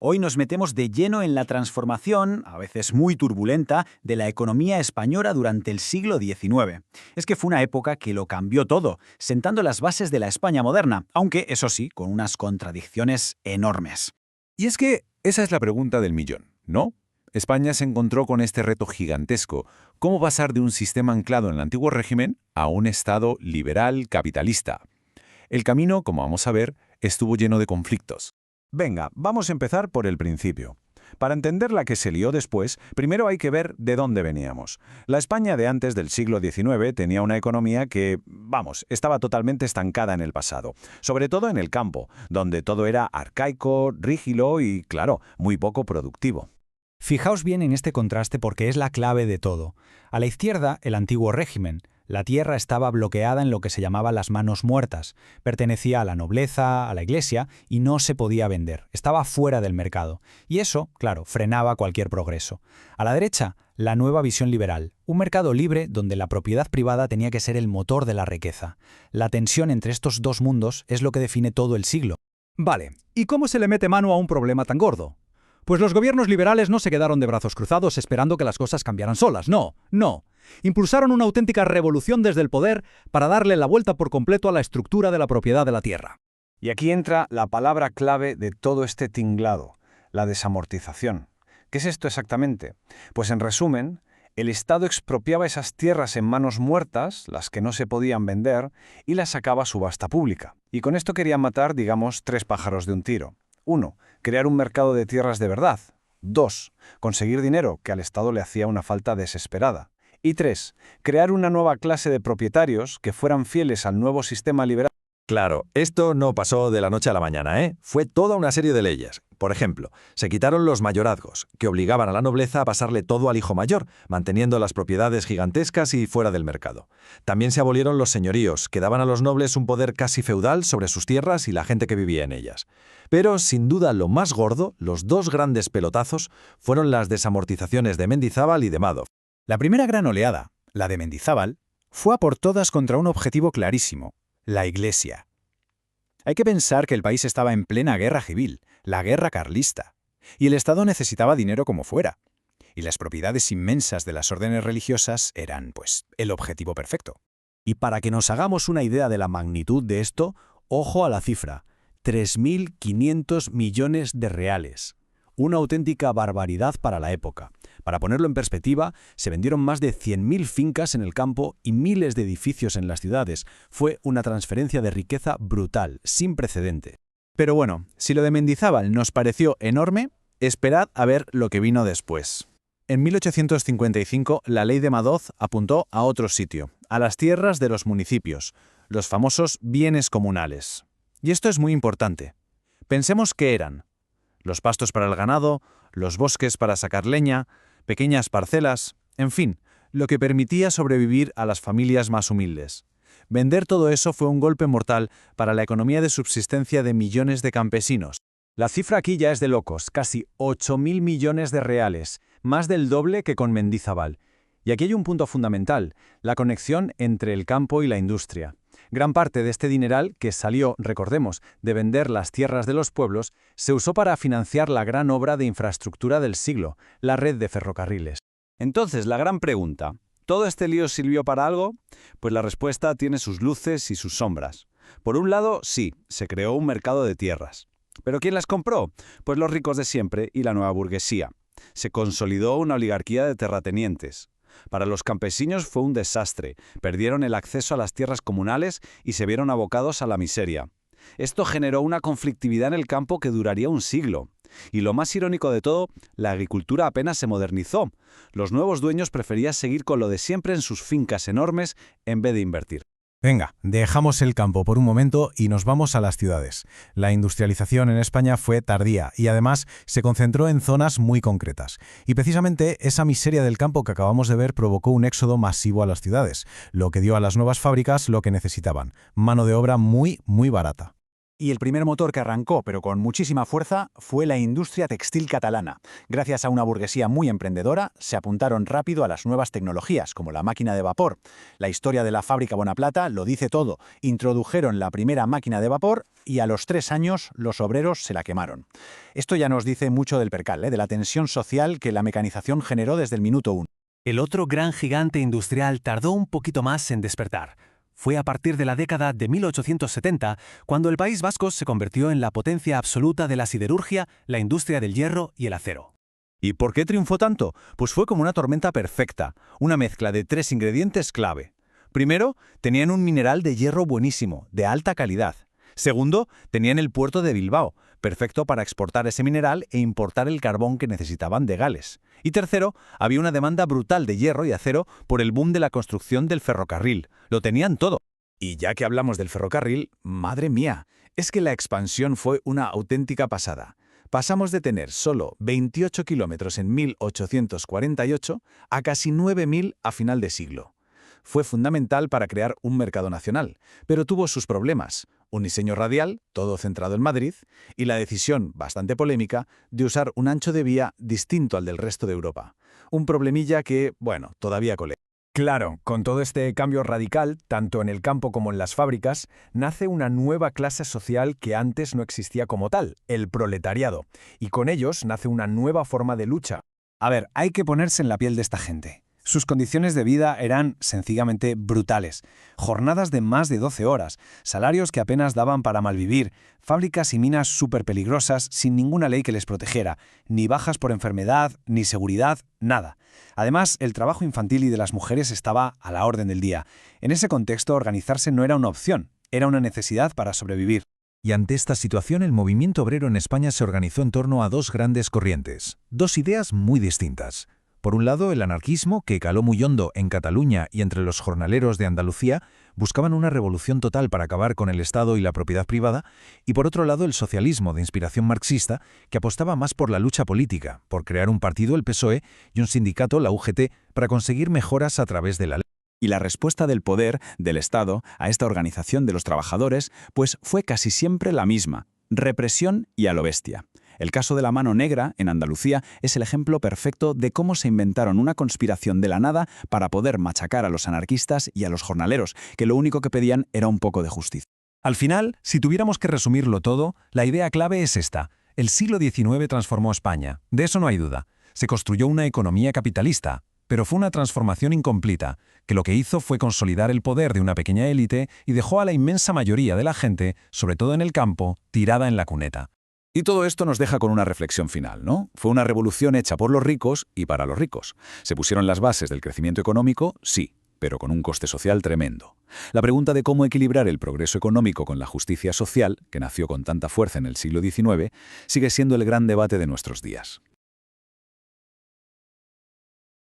Hoy nos metemos de lleno en la transformación, a veces muy turbulenta, de la economía española durante el siglo XIX. Es que fue una época que lo cambió todo, sentando las bases de la España moderna, aunque, eso sí, con unas contradicciones enormes. Y es que esa es la pregunta del millón, ¿no? España se encontró con este reto gigantesco: ¿cómo pasar de un sistema anclado en el antiguo régimen a un Estado liberal capitalista? El camino, como vamos a ver, estuvo lleno de conflictos. Venga, vamos a empezar por el principio. Para entender la que se lió después, primero hay que ver de dónde veníamos. La España de antes del siglo XIX tenía una economía que, estaba totalmente estancada en el pasado, sobre todo en el campo, donde todo era arcaico, rígido y, claro, muy poco productivo. Fijaos bien en este contraste porque es la clave de todo. A la izquierda, el antiguo régimen. La tierra estaba bloqueada en lo que se llamaba las manos muertas. Pertenecía a la nobleza, a la iglesia, y no se podía vender. Estaba fuera del mercado. Y eso, claro, frenaba cualquier progreso. A la derecha, la nueva visión liberal. Un mercado libre donde la propiedad privada tenía que ser el motor de la riqueza. La tensión entre estos dos mundos es lo que define todo el siglo. Vale, ¿y cómo se le mete mano a un problema tan gordo? Pues los gobiernos liberales no se quedaron de brazos cruzados esperando que las cosas cambiaran solas. No. Impulsaron una auténtica revolución desde el poder para darle la vuelta por completo a la estructura de la propiedad de la tierra. Y aquí entra la palabra clave de todo este tinglado, la desamortización. ¿Qué es esto exactamente? Pues en resumen, el Estado expropiaba esas tierras en manos muertas, las que no se podían vender, y las sacaba a subasta pública. Y con esto querían matar, digamos, 3 pájaros de un tiro. 1. Crear un mercado de tierras de verdad. 2. Conseguir dinero, que al Estado le hacía una falta desesperada. Y 3. Crear una nueva clase de propietarios que fueran fieles al nuevo sistema liberal. Claro, esto no pasó de la noche a la mañana, ¿eh? Fue toda una serie de leyes. Por ejemplo, se quitaron los mayorazgos, que obligaban a la nobleza a pasarle todo al hijo mayor, manteniendo las propiedades gigantescas y fuera del mercado. También se abolieron los señoríos, que daban a los nobles un poder casi feudal sobre sus tierras y la gente que vivía en ellas. Pero, sin duda, lo más gordo, los 2 grandes pelotazos, fueron las desamortizaciones de Mendizábal y de Madoff. La primera gran oleada, la de Mendizábal, fue a por todas contra un objetivo clarísimo: la Iglesia. Hay que pensar que el país estaba en plena guerra civil, la guerra carlista, y el Estado necesitaba dinero como fuera. Y las propiedades inmensas de las órdenes religiosas eran, el objetivo perfecto. Y para que nos hagamos una idea de la magnitud de esto, ojo a la cifra: 3.500 millones de reales. Una auténtica barbaridad para la época. Para ponerlo en perspectiva, se vendieron más de 100.000 fincas en el campo y miles de edificios en las ciudades. Fue una transferencia de riqueza brutal, sin precedente. Pero bueno, si lo de Mendizábal nos pareció enorme, esperad a ver lo que vino después. En 1855, la ley de Madoz apuntó a otro sitio, a las tierras de los municipios, los famosos bienes comunales. Y esto es muy importante. Pensemos qué eran: los pastos para el ganado, los bosques para sacar leña, pequeñas parcelas, en fin, lo que permitía sobrevivir a las familias más humildes. Vender todo eso fue un golpe mortal para la economía de subsistencia de millones de campesinos. La cifra aquí ya es de locos, casi 8.000 millones de reales, más del doble que con Mendizábal. Y aquí hay un punto fundamental: la conexión entre el campo y la industria. Gran parte de este dineral, que salió, recordemos, de vender las tierras de los pueblos, se usó para financiar la gran obra de infraestructura del siglo, la red de ferrocarriles. Entonces, la gran pregunta: ¿todo este lío sirvió para algo? Pues la respuesta tiene sus luces y sus sombras. Por un lado, sí, se creó un mercado de tierras. ¿Pero quién las compró? Pues los ricos de siempre y la nueva burguesía. Se consolidó una oligarquía de terratenientes. Para los campesinos fue un desastre, perdieron el acceso a las tierras comunales y se vieron abocados a la miseria. Esto generó una conflictividad en el campo que duraría un siglo. Y lo más irónico de todo, la agricultura apenas se modernizó. Los nuevos dueños preferían seguir con lo de siempre en sus fincas enormes en vez de invertir. Venga, dejamos el campo por un momento y nos vamos a las ciudades. La industrialización en España fue tardía y además se concentró en zonas muy concretas. Y precisamente esa miseria del campo que acabamos de ver provocó un éxodo masivo a las ciudades, lo que dio a las nuevas fábricas lo que necesitaban: mano de obra muy barata. Y el primer motor que arrancó, pero con muchísima fuerza, fue la industria textil catalana. Gracias a una burguesía muy emprendedora, se apuntaron rápido a las nuevas tecnologías, como la máquina de vapor. La historia de la fábrica Bonaplata lo dice todo. Introdujeron la primera máquina de vapor y a los 3 años los obreros se la quemaron. Esto ya nos dice mucho del percal, de la tensión social que la mecanización generó desde el minuto 1. El otro gran gigante industrial tardó un poquito más en despertar. Fue a partir de la década de 1870 cuando el País Vasco se convirtió en la potencia absoluta de la siderurgia, la industria del hierro y el acero. ¿Y por qué triunfó tanto? Pues fue como una tormenta perfecta, una mezcla de 3 ingredientes clave. Primero, tenían un mineral de hierro buenísimo, de alta calidad. Segundo, tenían el puerto de Bilbao, perfecto para exportar ese mineral e importar el carbón que necesitaban de Gales. Y tercero, había una demanda brutal de hierro y acero por el boom de la construcción del ferrocarril. Lo tenían todo. Y ya que hablamos del ferrocarril, madre mía, es que la expansión fue una auténtica pasada. Pasamos de tener solo 28 kilómetros en 1848 a casi 9.000 a final de siglo. Fue fundamental para crear un mercado nacional, pero tuvo sus problemas. Un diseño radial, todo centrado en Madrid, y la decisión, bastante polémica, de usar un ancho de vía distinto al del resto de Europa. Un problemilla que, bueno, todavía colea. Claro, con todo este cambio radical, tanto en el campo como en las fábricas, nace una nueva clase social que antes no existía como tal, el proletariado. Y con ellos nace una nueva forma de lucha. A ver, hay que ponerse en la piel de esta gente. Sus condiciones de vida eran sencillamente brutales. Jornadas de más de 12 horas, salarios que apenas daban para malvivir, fábricas y minas súper peligrosas sin ninguna ley que les protegiera, ni bajas por enfermedad, ni seguridad, nada. Además, el trabajo infantil y de las mujeres estaba a la orden del día. En ese contexto, organizarse no era una opción, era una necesidad para sobrevivir. Y ante esta situación, el movimiento obrero en España se organizó en torno a 2 grandes corrientes, 2 ideas muy distintas. Por un lado, el anarquismo, que caló muy hondo en Cataluña y entre los jornaleros de Andalucía, buscaban una revolución total para acabar con el Estado y la propiedad privada, y por otro lado, el socialismo, de inspiración marxista, que apostaba más por la lucha política, por crear un partido, el PSOE, y un sindicato, la UGT, para conseguir mejoras a través de la ley. Y la respuesta del poder, del Estado, a esta organización de los trabajadores, pues fue casi siempre la misma: represión y a lo bestia. El caso de la Mano Negra, en Andalucía, es el ejemplo perfecto de cómo se inventaron una conspiración de la nada para poder machacar a los anarquistas y a los jornaleros, que lo único que pedían era un poco de justicia. Al final, si tuviéramos que resumirlo todo, la idea clave es esta. El siglo XIX transformó España, de eso no hay duda. Se construyó una economía capitalista, pero fue una transformación incompleta, que lo que hizo fue consolidar el poder de una pequeña élite y dejó a la inmensa mayoría de la gente, sobre todo en el campo, tirada en la cuneta. Y todo esto nos deja con una reflexión final, ¿no? Fue una revolución hecha por los ricos y para los ricos. ¿Se pusieron las bases del crecimiento económico? Sí, pero con un coste social tremendo. La pregunta de cómo equilibrar el progreso económico con la justicia social, que nació con tanta fuerza en el siglo XIX, sigue siendo el gran debate de nuestros días.